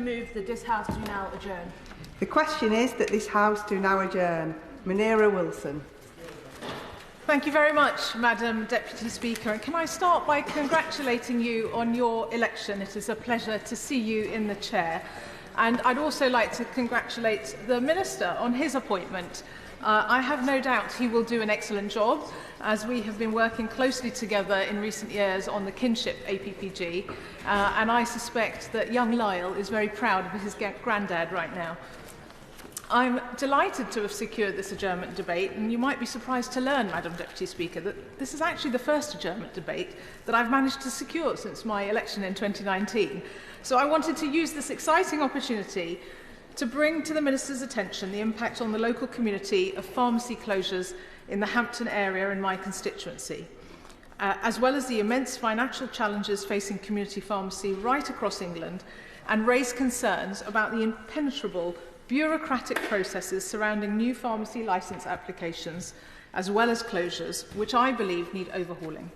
Move that this House do now adjourn. The question is that this House do now adjourn. Munira Wilson. Thank you very much, Madam Deputy Speaker. And can I start by congratulating you on your election? It is a pleasure to see you in the chair. And I'd also like to congratulate the Minister on his appointment. I have no doubt he will do an excellent job, as we have been working closely together in recent years on the kinship APPG, and I suspect that young Lyle is very proud of his granddad right now. I'm delighted to have secured this adjournment debate, and you might be surprised to learn, Madam Deputy Speaker, that this is actually the first adjournment debate that I've managed to secure since my election in 2019. So I wanted to use this exciting opportunity to bring to the Minister's attention the impact on the local community of pharmacy closures in the Hampton area in my constituency, as well as the immense financial challenges facing community pharmacy right across England, and raise concerns about the impenetrable bureaucratic processes surrounding new pharmacy licence applications, as well as closures, which I believe need overhauling.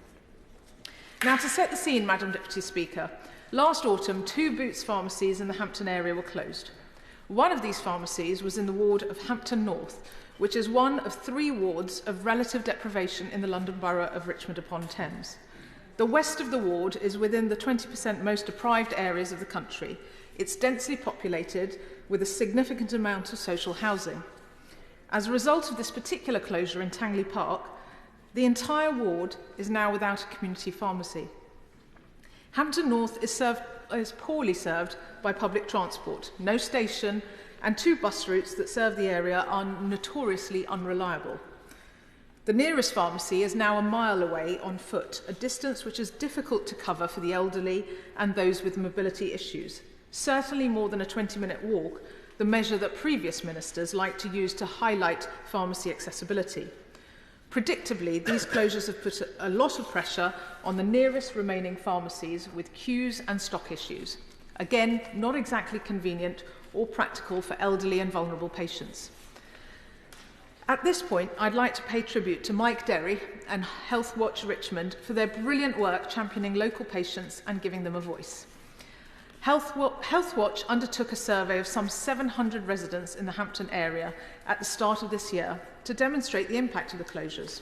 Now, to set the scene, Madam Deputy Speaker, last autumn, 2 Boots pharmacies in the Hampton area were closed. One of these pharmacies was in the ward of Hampton North, which is one of 3 wards of relative deprivation in the London Borough of Richmond-upon-Thames. The west of the ward is within the 20% most deprived areas of the country. It's densely populated with a significant amount of social housing. As a result of this particular closure in Tangley Park, the entire ward is now without a community pharmacy. Hampton North is poorly served by public transport, no station, and 2 bus routes that serve the area are notoriously unreliable. The nearest pharmacy is now a mile away on foot, a distance which is difficult to cover for the elderly and those with mobility issues. Certainly more than a 20-minute walk, the measure that previous ministers like to use to highlight pharmacy accessibility. Predictably, these closures have put a lot of pressure on the nearest remaining pharmacies with queues and stock issues. Again, not exactly convenient or practical for elderly and vulnerable patients. At this point, I'd like to pay tribute to Mike Derry and Health Watch Richmond for their brilliant work championing local patients and giving them a voice. Health Watch undertook a survey of some 700 residents in the Hampton area at the start of this year to demonstrate the impact of the closures.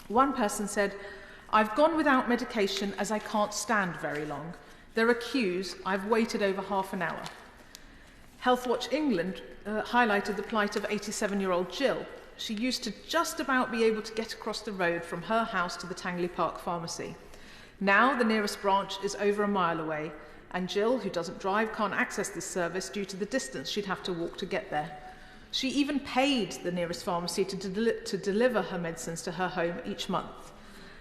One person said, "I've gone without medication as I can't stand very long. There are queues, I've waited over half an hour." Health Watch England highlighted the plight of 87-year-old Jill. She used to just about be able to get across the road from her house to the Tangley Park pharmacy. Now the nearest branch is over a mile away, and Jill, who doesn't drive, can't access this service due to the distance she'd have to walk to get there. She even paid the nearest pharmacy to deliver her medicines to her home each month.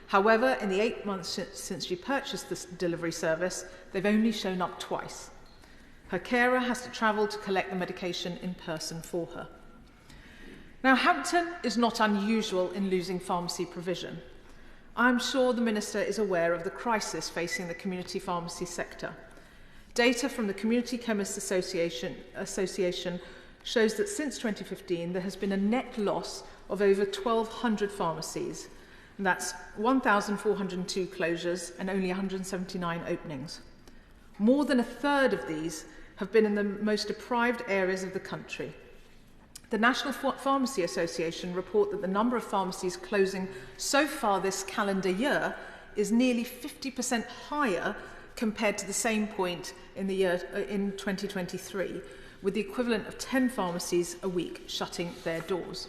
However, in the 8 months since she purchased this delivery service, they've only shown up twice. Her carer has to travel to collect the medication in person for her. Now, Hampton is not unusual in losing pharmacy provision. I'm sure the Minister is aware of the crisis facing the community pharmacy sector. Data from the Community Chemists Association shows that since 2015 there has been a net loss of over 1,200 pharmacies. And that's 1,402 closures and only 179 openings. More than a third of these have been in the most deprived areas of the country. The National Pharmacy Association report that the number of pharmacies closing so far this calendar year is nearly 50% higher compared to the same point in the year in 2023, with the equivalent of 10 pharmacies a week shutting their doors.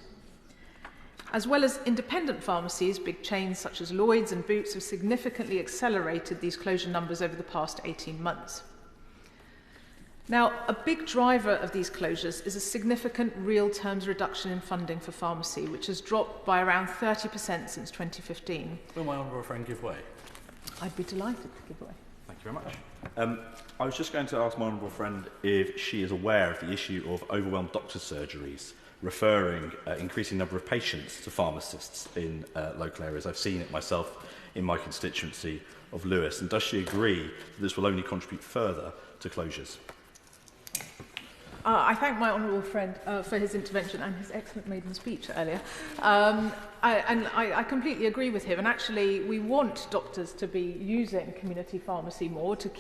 As well as independent pharmacies, big chains such as Lloyd's and Boots have significantly accelerated these closure numbers over the past 18 months. Now, a big driver of these closures is a significant real terms reduction in funding for pharmacy, which has dropped by around 30% since 2015. Will my honourable friend give way? I'd be delighted to give way. Thank you very much. I was just going to ask my honourable friend if she is aware of the issue of overwhelmed doctor's surgeries, referring increasing number of patients to pharmacists in local areas. I've seen it myself in my constituency of Lewis. And does she agree that this will only contribute further to closures? I thank my honourable friend for his intervention and his excellent maiden speech earlier. I completely agree with him. And actually, we want doctors to be using community pharmacy more to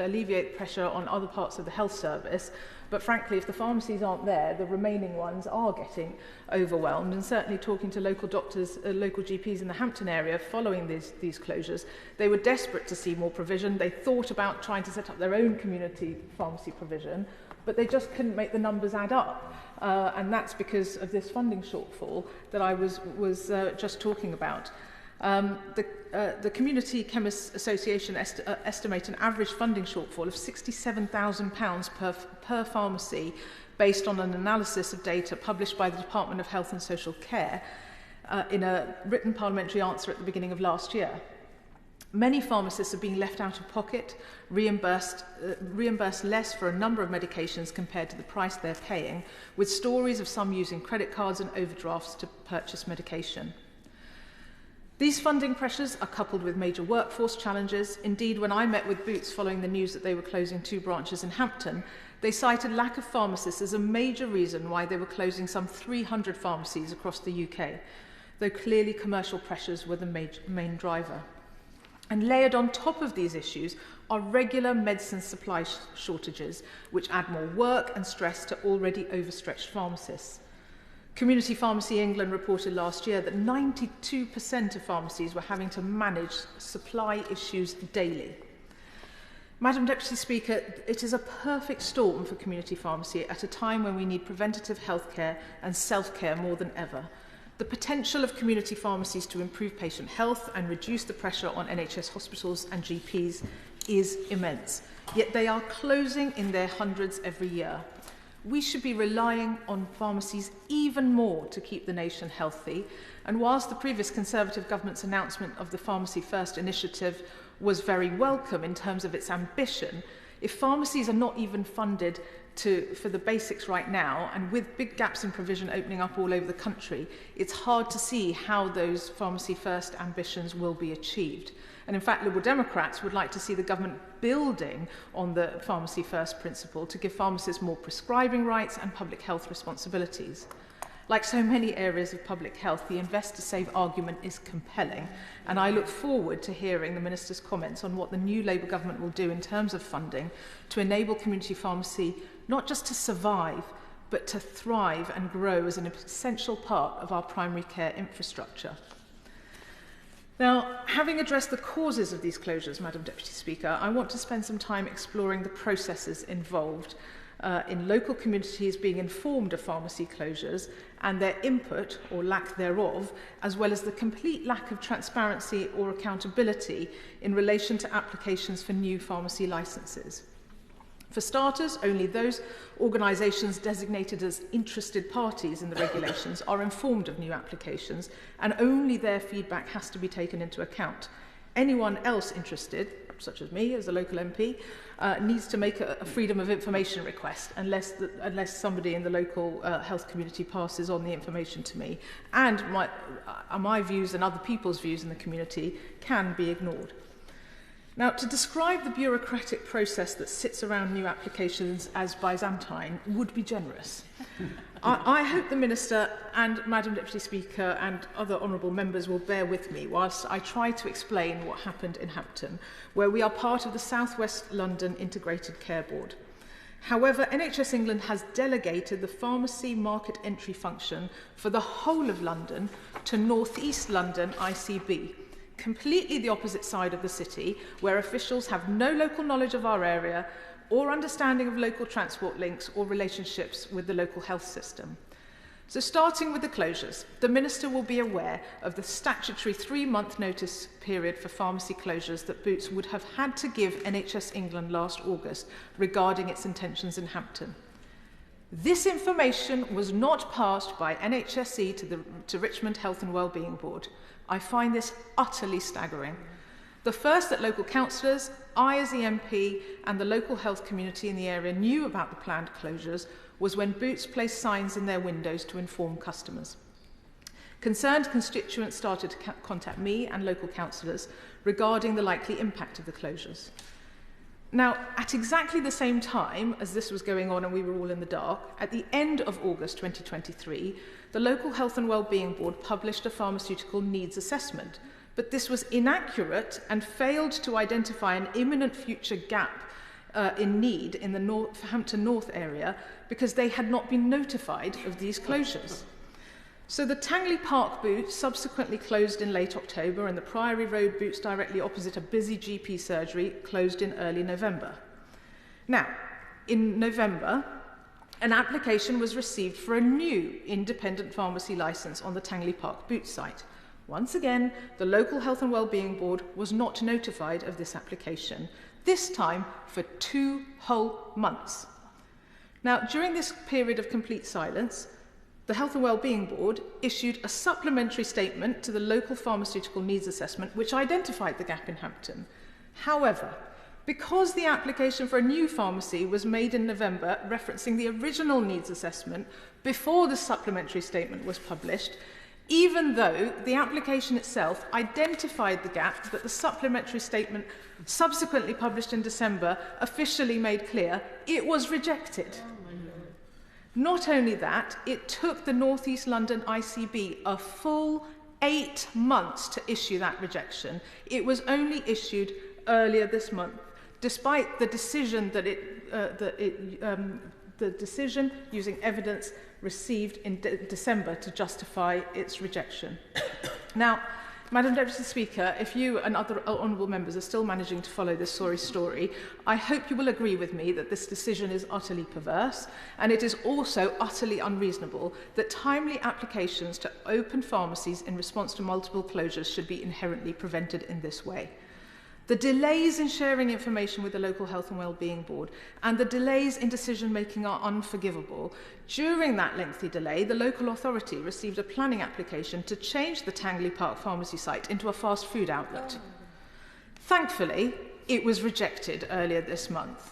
alleviate pressure on other parts of the health service. But frankly, if the pharmacies aren't there, the remaining ones are getting overwhelmed. And certainly talking to local doctors, local GPs in the Hampton area following these closures, they were desperate to see more provision. They thought about trying to set up their own community pharmacy provision, but they just couldn't make the numbers add up. And that's because of this funding shortfall that I was just talking about. The Community Chemists Association estimate an average funding shortfall of £67,000 per pharmacy based on an analysis of data published by the Department of Health and Social Care in a written parliamentary answer at the beginning of last year. Many pharmacists are being left out of pocket, reimbursed less for a number of medications compared to the price they're paying, with stories of some using credit cards and overdrafts to purchase medication. These funding pressures are coupled with major workforce challenges. Indeed, when I met with Boots following the news that they were closing 2 branches in Hampton, they cited lack of pharmacists as a major reason why they were closing some 300 pharmacies across the UK, though clearly commercial pressures were the main driver. And layered on top of these issues are regular medicine supply shortages, which add more work and stress to already overstretched pharmacists. Community Pharmacy England reported last year that 92% of pharmacies were having to manage supply issues daily. Madam Deputy Speaker, it is a perfect storm for community pharmacy at a time when we need preventative healthcare and self-care more than ever. The potential of community pharmacies to improve patient health and reduce the pressure on NHS hospitals and GPs is immense, yet they are closing in their hundreds every year. We should be relying on pharmacies even more to keep the nation healthy, and whilst the previous Conservative government's announcement of the Pharmacy First initiative was very welcome in terms of its ambition, if pharmacies are not even funded for the basics right now, and with big gaps in provision opening up all over the country, it's hard to see how those Pharmacy First ambitions will be achieved. And in fact, Liberal Democrats would like to see the government building on the Pharmacy First principle to give pharmacists more prescribing rights and public health responsibilities. Like so many areas of public health, the Invest to Save argument is compelling, and I look forward to hearing the Minister's comments on what the new Labour government will do in terms of funding to enable community pharmacy not just to survive, but to thrive and grow as an essential part of our primary care infrastructure. Now, having addressed the causes of these closures, Madam Deputy Speaker, I want to spend some time exploring the processes involved in local communities being informed of pharmacy closures and their input or lack thereof, as well as the complete lack of transparency or accountability in relation to applications for new pharmacy licences. For starters, only those organisations designated as interested parties in the regulations are informed of new applications, and only their feedback has to be taken into account. Anyone else interested, such as me as a local MP, needs to make a freedom of information request unless somebody in the local health community passes on the information to me, and my views and other people's views in the community can be ignored. Now, to describe the bureaucratic process that sits around new applications as Byzantine would be generous. I hope the Minister and Madam Deputy Speaker and other honourable members will bear with me whilst I try to explain what happened in Hampton, where we are part of the South West London Integrated Care Board. However, NHS England has delegated the pharmacy market entry function for the whole of London to North East London ICB, completely the opposite side of the city, where officials have no local knowledge of our area or understanding of local transport links or relationships with the local health system. So starting with the closures, the Minister will be aware of the statutory 3-month notice period for pharmacy closures that Boots would have had to give NHS England last August regarding its intentions in Hampton. This information was not passed by NHSE to Richmond Health and Wellbeing Board. I find this utterly staggering. The first that local councillors, I as the MP, and the local health community in the area knew about the planned closures was when Boots placed signs in their windows to inform customers. Concerned constituents started to contact me and local councillors regarding the likely impact of the closures. Now, at exactly the same time as this was going on and we were all in the dark, at the end of August 2023, the local Health and Wellbeing Board published a pharmaceutical needs assessment, but this was inaccurate and failed to identify an imminent future gap in need in the Hampton North area because they had not been notified of these closures. So the Tangley Park boot subsequently closed in late October, and the Priory Road boots directly opposite a busy GP surgery closed in early November. Now, in November, an application was received for a new independent pharmacy licence on the Tangley Park boot site. Once again, the local Health and Wellbeing Board was not notified of this application, this time for 2 whole months. Now, during this period of complete silence, the Health and Wellbeing Board issued a supplementary statement to the local pharmaceutical needs assessment which identified the gap in Hampton. However, because the application for a new pharmacy was made in November referencing the original needs assessment before the supplementary statement was published, even though the application itself identified the gap that the supplementary statement subsequently published in December officially made clear, it was rejected. Not only that, it took the North East London ICB a full 8 months to issue that rejection. It was only issued earlier this month, despite the decision that the decision using evidence received in December to justify its rejection. Now, Madam Deputy Speaker, if you and other honourable members are still managing to follow this sorry story, I hope you will agree with me that this decision is utterly perverse, and it is also utterly unreasonable that timely applications to open pharmacies in response to multiple closures should be inherently prevented in this way. The delays in sharing information with the local Health and Wellbeing Board and the delays in decision-making are unforgivable. During that lengthy delay, the local authority received a planning application to change the Tangley Park pharmacy site into a fast food outlet. Thankfully, it was rejected earlier this month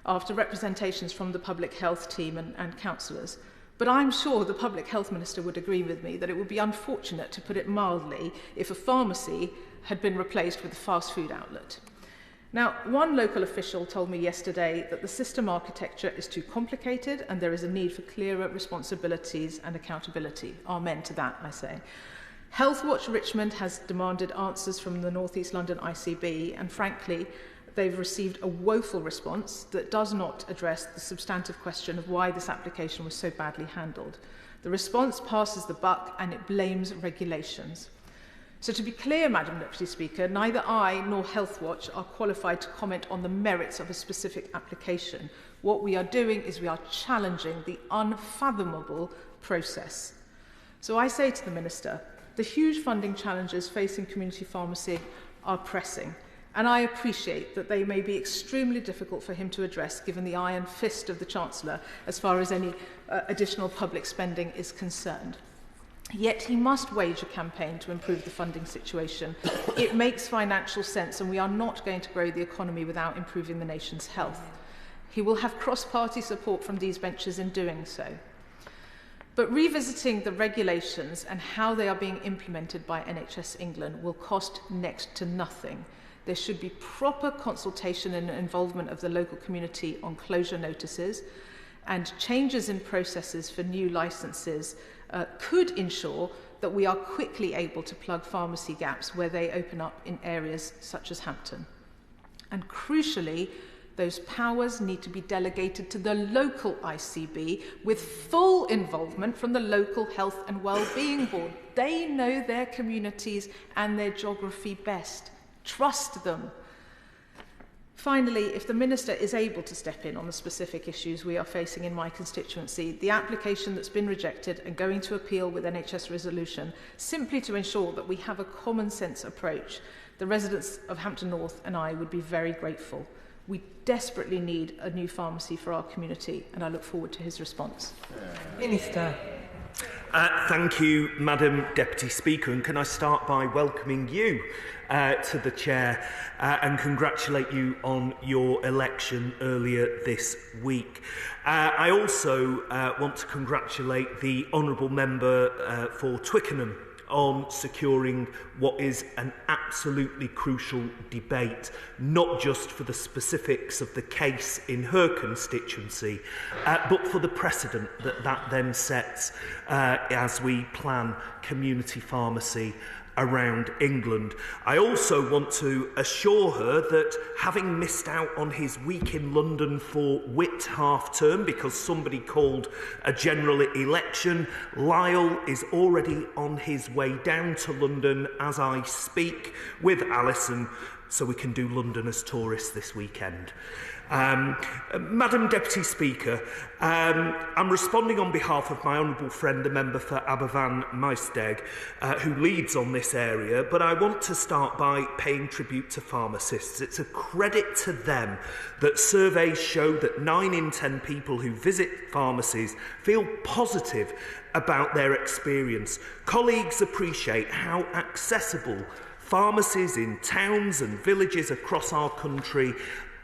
after representations from the public health team and councillors. But I'm sure the Public Health Minister would agree with me that it would be unfortunate, to put it mildly, if a pharmacy had been replaced with a fast food outlet. Now, one local official told me yesterday that the system architecture is too complicated and there is a need for clearer responsibilities and accountability. Amen to that, I say. Healthwatch Richmond has demanded answers from the North East London ICB, and frankly, they've received a woeful response that does not address the substantive question of why this application was so badly handled. The response passes the buck and it blames regulations. So to be clear, Madam Deputy Speaker, neither I nor Healthwatch are qualified to comment on the merits of a specific application. What we are doing is we are challenging the unfathomable process. So I say to the Minister, the huge funding challenges facing community pharmacy are pressing, and I appreciate that they may be extremely difficult for him to address given the iron fist of the Chancellor as far as any additional public spending is concerned. Yet he must wage a campaign to improve the funding situation. It makes financial sense, and we are not going to grow the economy without improving the nation's health. He will have cross-party support from these benches in doing so. But revisiting the regulations and how they are being implemented by NHS England will cost next to nothing. There should be proper consultation and involvement of the local community on closure notices, and changes in processes for new licences could ensure that we are quickly able to plug pharmacy gaps where they open up in areas such as Hampton. And crucially, those powers need to be delegated to the local ICB with full involvement from the local Health and Wellbeing Board. They know their communities and their geography best. Trust them. Finally, if the Minister is able to step in on the specific issues we are facing in my constituency, the application that's been rejected and going to appeal with NHS resolution, simply to ensure that we have a common sense approach, the residents of Hampton North and I would be very grateful. We desperately need a new pharmacy for our community, and I look forward to his response. Minister. Thank you, Madam Deputy Speaker, and can I start by welcoming you to the Chair and congratulate you on your election earlier this week. I also want to congratulate the Honourable Member for Twickenham on securing what is an absolutely crucial debate, not just for the specifics of the case in her constituency, but for the precedent that then sets as we plan community pharmacy around England. I also want to assure her that, having missed out on his week in London for Whit half term because somebody called a general election, Lyle is already on his way down to London as I speak with Alison, so we can do London as tourists this weekend. Madam Deputy Speaker, I'm responding on behalf of my honourable friend, the member for Aberfan Maesteg, who leads on this area, but I want to start by paying tribute to pharmacists. It's a credit to them that surveys show that 9 in 10 people who visit pharmacies feel positive about their experience. Colleagues appreciate how accessible pharmacies in towns and villages across our country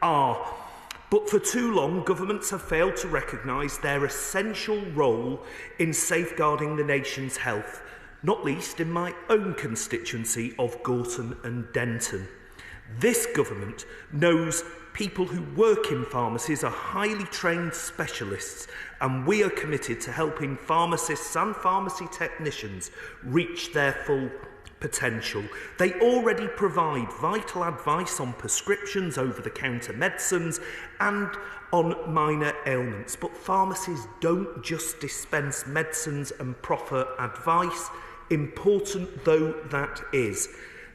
are. But for too long, governments have failed to recognise their essential role in safeguarding the nation's health, not least in my own constituency of Gorton and Denton. This government knows people who work in pharmacies are highly trained specialists, and we are committed to helping pharmacists and pharmacy technicians reach their full potential. They already provide vital advice on prescriptions, over-the-counter medicines and on minor ailments. But pharmacies don't just dispense medicines and proffer advice, important though that is.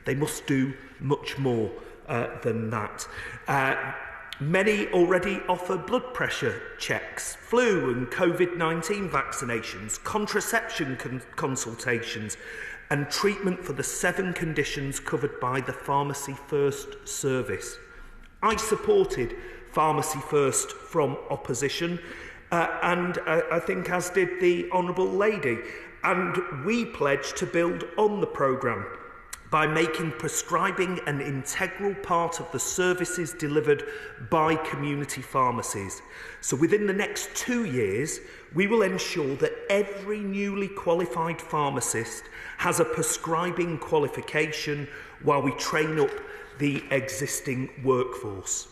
They must do much more than that. Many already offer blood pressure checks, flu and COVID-19 vaccinations, contraception consultations, and treatment for the 7 conditions covered by the Pharmacy First service. I supported Pharmacy First from opposition, and I think as did the Honourable Lady, and we pledged to build on the programme by making prescribing an integral part of the services delivered by community pharmacies. So within the next 2 years, we will ensure that every newly qualified pharmacist has a prescribing qualification while we train up the existing workforce.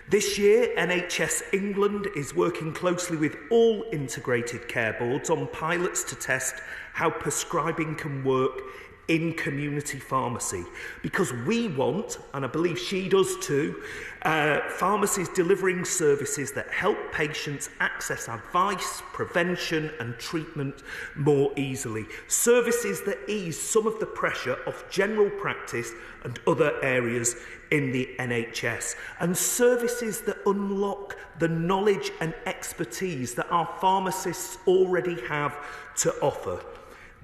This year, NHS England is working closely with all integrated care boards on pilots to test how prescribing can work in community pharmacy, because we want, and I believe she does too, pharmacies delivering services that help patients access advice, prevention and treatment more easily. Services that ease some of the pressure off general practice and other areas in the NHS, and services that unlock the knowledge and expertise that our pharmacists already have to offer.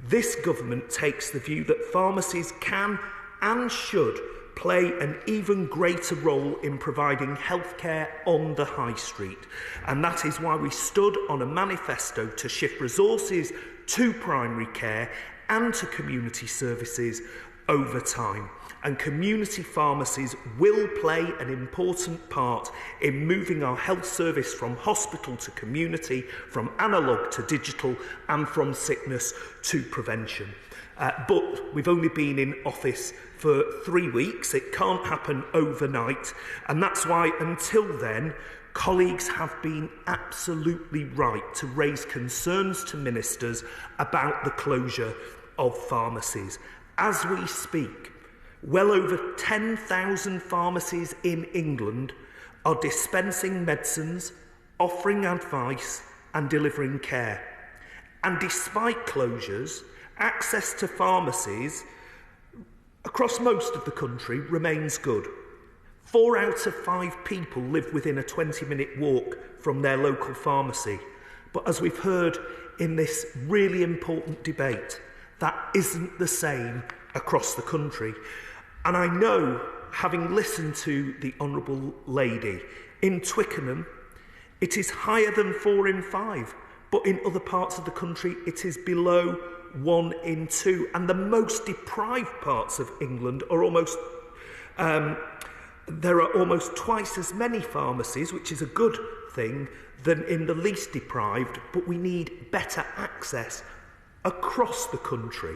This government takes the view that pharmacies can and should play an even greater role in providing healthcare on the high street. And that is why we stood on a manifesto to shift resources to primary care and to community services over time. And community pharmacies will play an important part in moving our health service from hospital to community, from analogue to digital, and from sickness to prevention. But we've only been in office for 3 weeks. It can't happen overnight. And that's why, until then, colleagues have been absolutely right to raise concerns to ministers about the closure of pharmacies. As we speak, well over 10,000 pharmacies in England are dispensing medicines, offering advice and delivering care. And despite closures, access to pharmacies across most of the country remains good. 4 out of 5 people live within a 20-minute walk from their local pharmacy. But as we've heard in this really important debate, that isn't the same across the country. And I know, having listened to the Honourable Lady, in Twickenham it is higher than 4 in 5, but in other parts of the country it is below 1 in 2. And the most deprived parts of England are almost, there are almost twice as many pharmacies, which is a good thing, than in the least deprived, but we need better access across the country.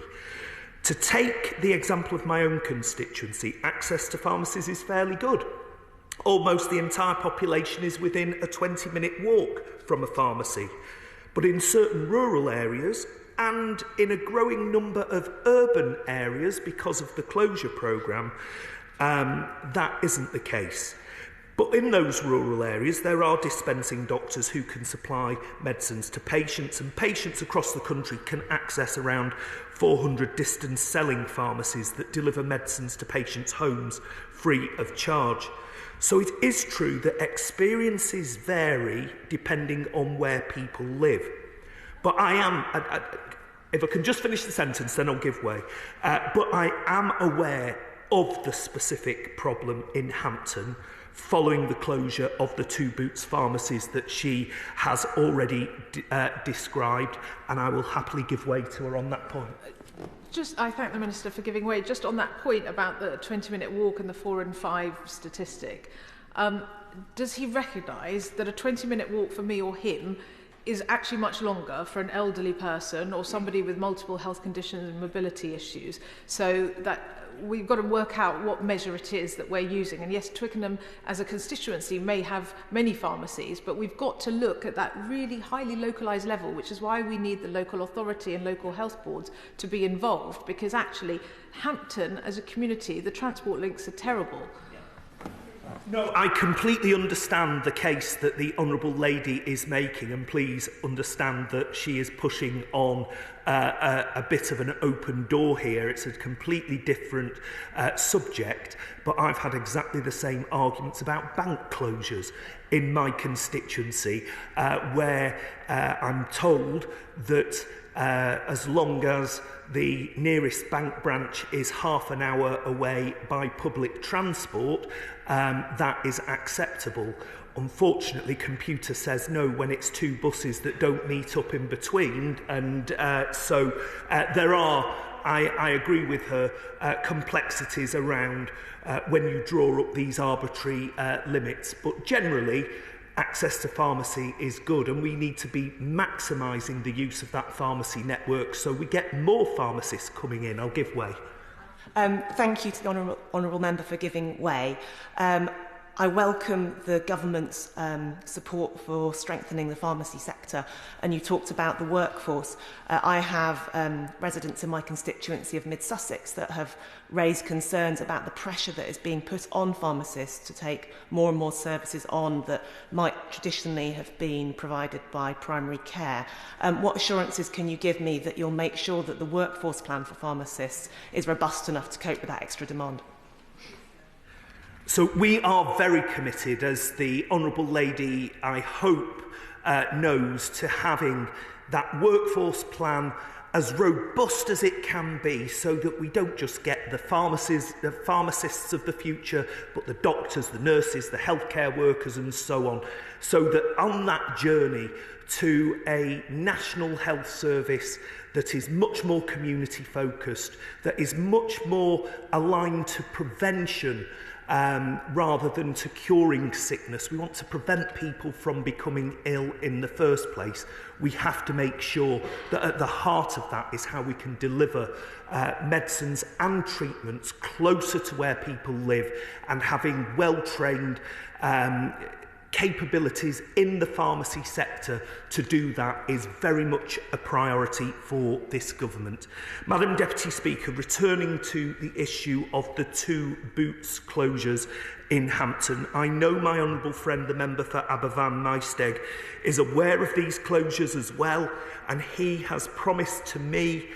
To take the example of my own constituency, access to pharmacies is fairly good. Almost the entire population is within a 20-minute walk from a pharmacy. But in certain rural areas and in a growing number of urban areas because of the closure programme, that isn't the case. But in those rural areas, there are dispensing doctors who can supply medicines to patients, and patients across the country can access around 400 distance selling pharmacies that deliver medicines to patients' homes free of charge. So it is true that experiences vary depending on where people live. But if I can just finish the sentence, then I'll give way. But I am aware of the specific problem in Hampton following the closure of the 2 Boots pharmacies that she has already described, and I will happily give way to her on that point. I thank the Minister for giving way. Just on that point about the 20-minute walk and the 4 and 5 statistic, does he recognise that a 20-minute walk for me or him is actually much longer for an elderly person or somebody with multiple health conditions and mobility issues? So that we've got to work out what measure it is that we're using. And yes, Twickenham as a constituency may have many pharmacies, but we've got to look at that really highly localised level, which is why we need the local authority and local health boards to be involved, because actually Hampton as a community, the transport links are terrible. No, I completely understand the case that the Honourable Lady is making, and please understand that she is pushing on a bit of an open door here. It's a completely different subject, but I've had exactly the same arguments about bank closures in my constituency, where I'm told that as long as the nearest bank branch is half an hour away by public transport, that is acceptable. Unfortunately, computer says no when it's 2 buses that don't meet up in between, and so there are, I agree with her, complexities around when you draw up these arbitrary limits, but generally access to pharmacy is good, and we need to be maximising the use of that pharmacy network so we get more pharmacists coming in. I'll give way. Thank you to the Honourable Member for giving way. I welcome the government's support for strengthening the pharmacy sector, and you talked about the workforce. I have residents in my constituency of Mid-Sussex that have raised concerns about the pressure that is being put on pharmacists to take more and more services on that might traditionally have been provided by primary care. What assurances can you give me that you'll make sure that the workforce plan for pharmacists is robust enough to cope with that extra demand? So we are very committed, as the Honourable Lady, I hope, knows, to having that workforce plan as robust as it can be, so that we don't just get the pharmacists of the future, but the doctors, the nurses, the healthcare workers and so on, so that on that journey to a national health service that is much more community focused, that is much more aligned to prevention, rather than to curing sickness. We want to prevent people from becoming ill in the first place. We have to make sure that at the heart of that is how we can deliver medicines and treatments closer to where people live, and having well-trained capabilities in the pharmacy sector to do that is very much a priority for this government. Madam Deputy Speaker, returning to the issue of the 2 Boots closures in Hampton, I know my honourable friend, the member for Aberfan Maesteg, is aware of these closures as well, and he has promised to me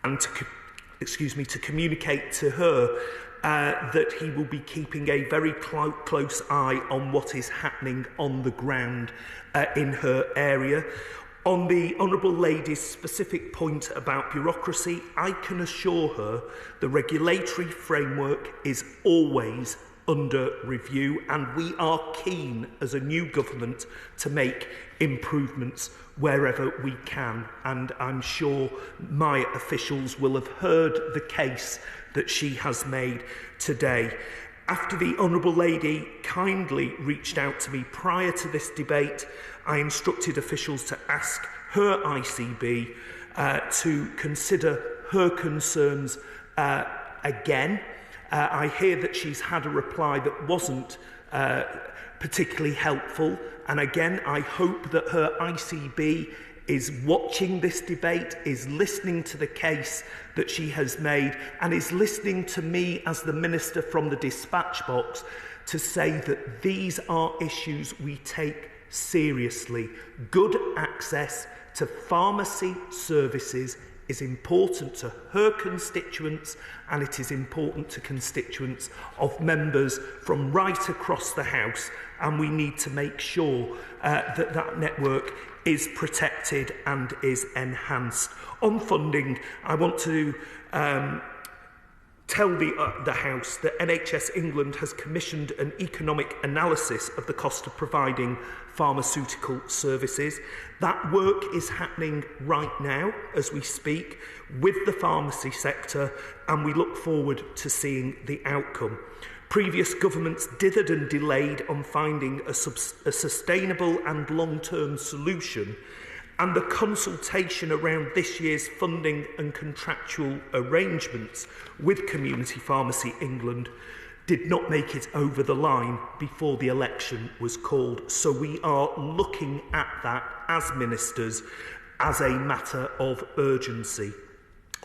and to communicate to her that he will be keeping a very close eye on what is happening on the ground in her area. On the Honourable Lady's specific point about bureaucracy, I can assure her the regulatory framework is always under review, and we are keen as a new government to make improvements wherever we can, and I'm sure my officials will have heard the case that she has made today. After the Honourable Lady kindly reached out to me prior to this debate, I instructed officials to ask her ICB to consider her concerns again. I hear that she's had a reply that wasn't particularly helpful, and again I hope that her ICB is watching this debate, is listening to the case that she has made, and is listening to me as the Minister from the dispatch box to say that these are issues we take seriously. Good access to pharmacy services is important to her constituents, and it is important to constituents of members from right across the House, and we need to make sure that that network is protected and is enhanced. On funding, I want to tell the House that NHS England has commissioned an economic analysis of the cost of providing pharmaceutical services. That work is happening right now as we speak with the pharmacy sector, and we look forward to seeing the outcome. Previous governments dithered and delayed on finding a sustainable and long-term solution, and the consultation around this year's funding and contractual arrangements with Community Pharmacy England did not make it over the line before the election was called. So we are looking at that as ministers as a matter of urgency.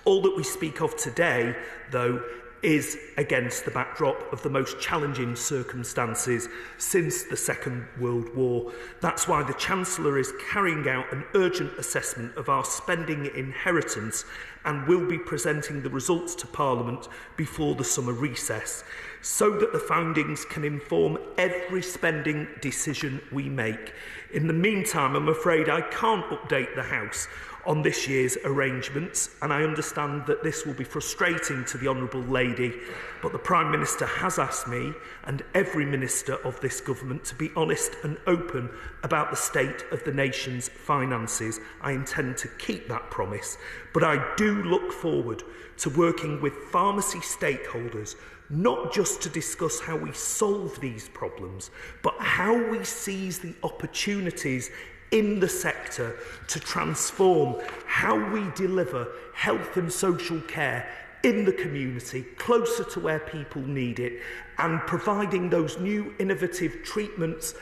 All that we speak of today, though, is against the backdrop of the most challenging circumstances since the Second World War. That's why the Chancellor is carrying out an urgent assessment of our spending inheritance and will be presenting the results to Parliament before the summer recess, so that the findings can inform every spending decision we make. In the meantime, I'm afraid I can't update the House on this year's arrangements, and I understand that this will be frustrating to the Honourable Lady, but the Prime Minister has asked me and every minister of this government to be honest and open about the state of the nation's finances. I intend to keep that promise, but I do look forward to working with pharmacy stakeholders, not just to discuss how we solve these problems, but how we seize the opportunities in the sector to transform how we deliver health and social care in the community, closer to where people need it, and providing those new innovative treatments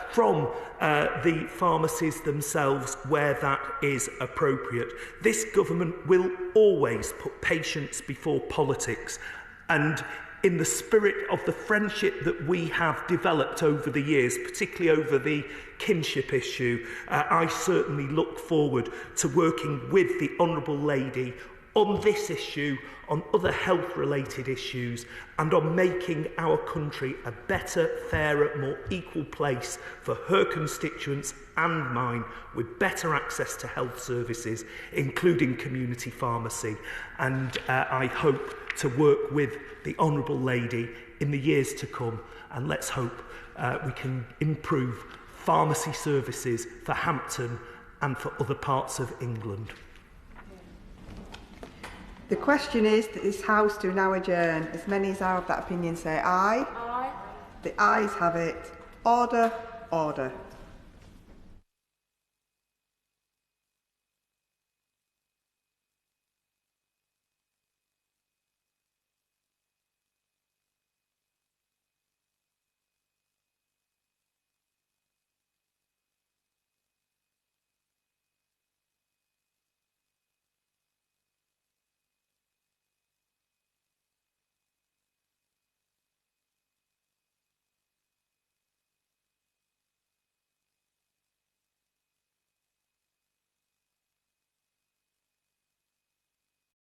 from the pharmacies themselves where that is appropriate. This government will always put patients before politics, and in the spirit of the friendship that we have developed over the years, particularly over the kinship issue, I certainly look forward to working with the Honourable Lady on this issue, on other health-related issues, and on making our country a better, fairer, more equal place for her constituents and mine, with better access to health services, including community pharmacy. And I hope to work with the Honourable Lady in the years to come, and let's hope we can improve pharmacy services for Hampton and for other parts of England. The question is that this House do now adjourn. As many as are of that opinion say aye. Aye. The ayes have it. Order, order.